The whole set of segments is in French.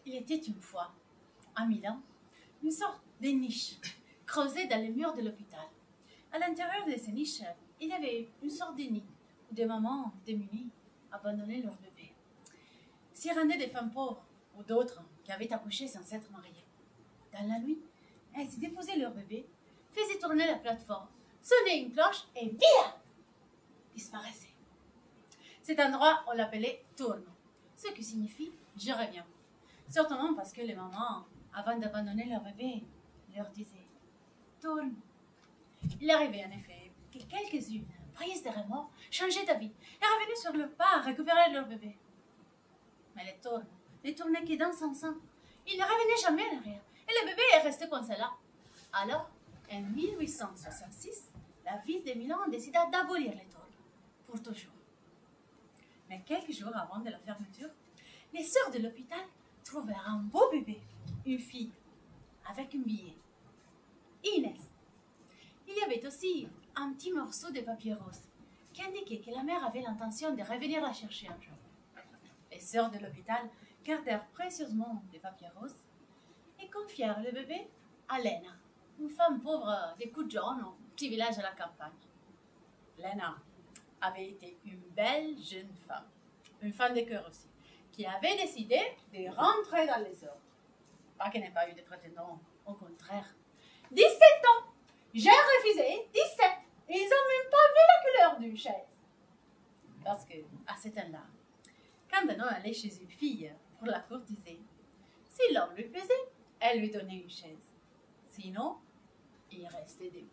Il était une fois, à Milan, une sorte de niche creusée dans les murs de l'hôpital. À l'intérieur de ces niches, il y avait une sorte de nid où des mamans démunies abandonnaient leur bébé. S'y rendaient des femmes pauvres ou d'autres qui avaient accouché sans s'être mariées. Dans la nuit, elles y déposaient leur bébé, faisaient tourner la plateforme, sonnaient une cloche et bia disparaissaient. Cet endroit, on l'appelait tourne, ce qui signifie je reviens. Certainement parce que les mamans, avant d'abandonner leur bébé, leur disaient tourne. Il arrivait en effet que quelques-unes, prises de remords, changeaient d'avis et revenaient sur le pas à récupérer leur bébé. Mais les tournes ne tournaient que dans son sein. Ils ne revenaient jamais en arrière et le bébé est resté comme cela. Alors, en 1866, la ville de Milan décida d'abolir les tournes pour toujours. Mais quelques jours avant de la fermeture, les sœurs de l'hôpital trouvèrent un beau bébé, une fille, avec un billet. Inès. Il y avait aussi un petit morceau de papier rose qui indiquait que la mère avait l'intention de revenir la chercher un jour. Les sœurs de l'hôpital gardèrent précieusement les papiers roses et confièrent le bébé à Lena, une femme pauvre des Coudes-Jaunes, au petit village à la campagne. Lena avait été une belle jeune femme, une femme de cœur aussi, qui avait décidé de rentrer dans les ordres. Pas qu'elle n'ait pas eu de prétendants, au contraire. 17 ans! J'ai refusé 17! Et ils n'ont même pas vu la couleur d'une chaise. Parce que, à cet temps-là, quand un homme allait chez une fille pour la courtiser, si l'homme lui plaisait, elle lui donnait une chaise. Sinon, il restait debout.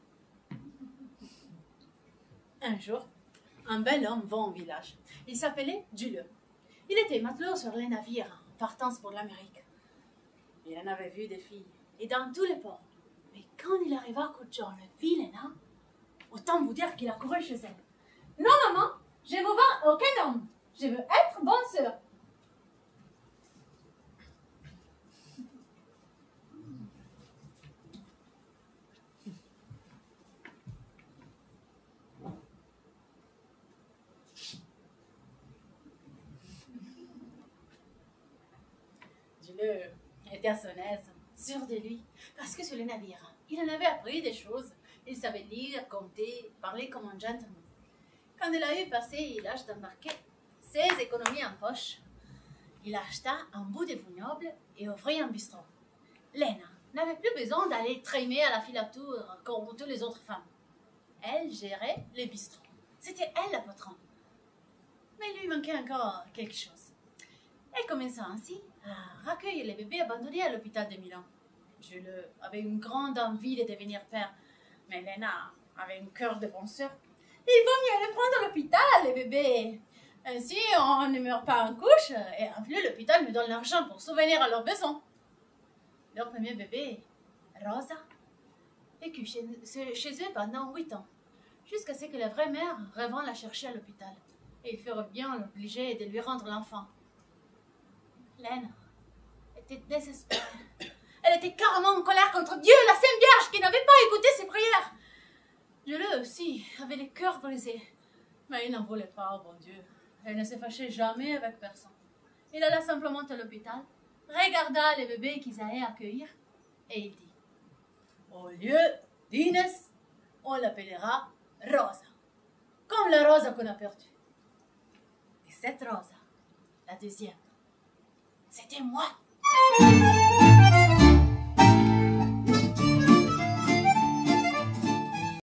Un jour, un bel homme vint au village. Il s'appelait Giulio. Il était matelot sur les navires, en partance pour l'Amérique. Il en avait vu des filles, et dans tous les ports. Mais quand il arriva à Coudes-Jaunes, vit Lena, autant vous dire qu'il a couru chez elle. « Non, maman, je ne vous vends aucun homme. Je veux être bonne sœur. » Giulio était à son aise, sûr de lui, parce que sur le navire, il en avait appris des choses. Il savait lire, compter, parler comme un gentleman. Quand il a eu passé l'âge d'embarquer ses économies en poche, il acheta un bout de vignoble et ouvrit un bistrot. Lena n'avait plus besoin d'aller trémer à la filature comme toutes les autres femmes. Elle gérait le bistrot. C'était elle la patronne. Mais il lui manquait encore quelque chose. Elle commença ainsi à recueillir les bébés abandonnés à l'hôpital de Milan. Giulio avait une grande envie de devenir père, mais Lena avait un cœur de bonne sœur. Il vaut mieux les prendre à l'hôpital, les bébés. Ainsi, on ne meurt pas en couche, et en plus, l'hôpital me donne l'argent pour souvenir à leurs besoins. Leur premier bébé, Rosa, vécut chez eux pendant 8 ans, jusqu'à ce que la vraie mère revint la chercher à l'hôpital. Et ils furent bien obligés de lui rendre l'enfant. Lena était désespérée. Elle était carrément en colère contre Dieu, la Sainte Vierge, qui n'avait pas écouté ses prières. Dieu aussi avait le cœur brisé, mais il n'en voulait pas au bon Dieu. Elle ne se fâchait jamais avec personne. Il alla simplement à l'hôpital, regarda les bébés qu'ils allaient accueillir, et il dit, au lieu d'Inès, on l'appellera Rosa, comme la Rosa qu'on a perdue. Et cette Rosa, la deuxième, c'était moi.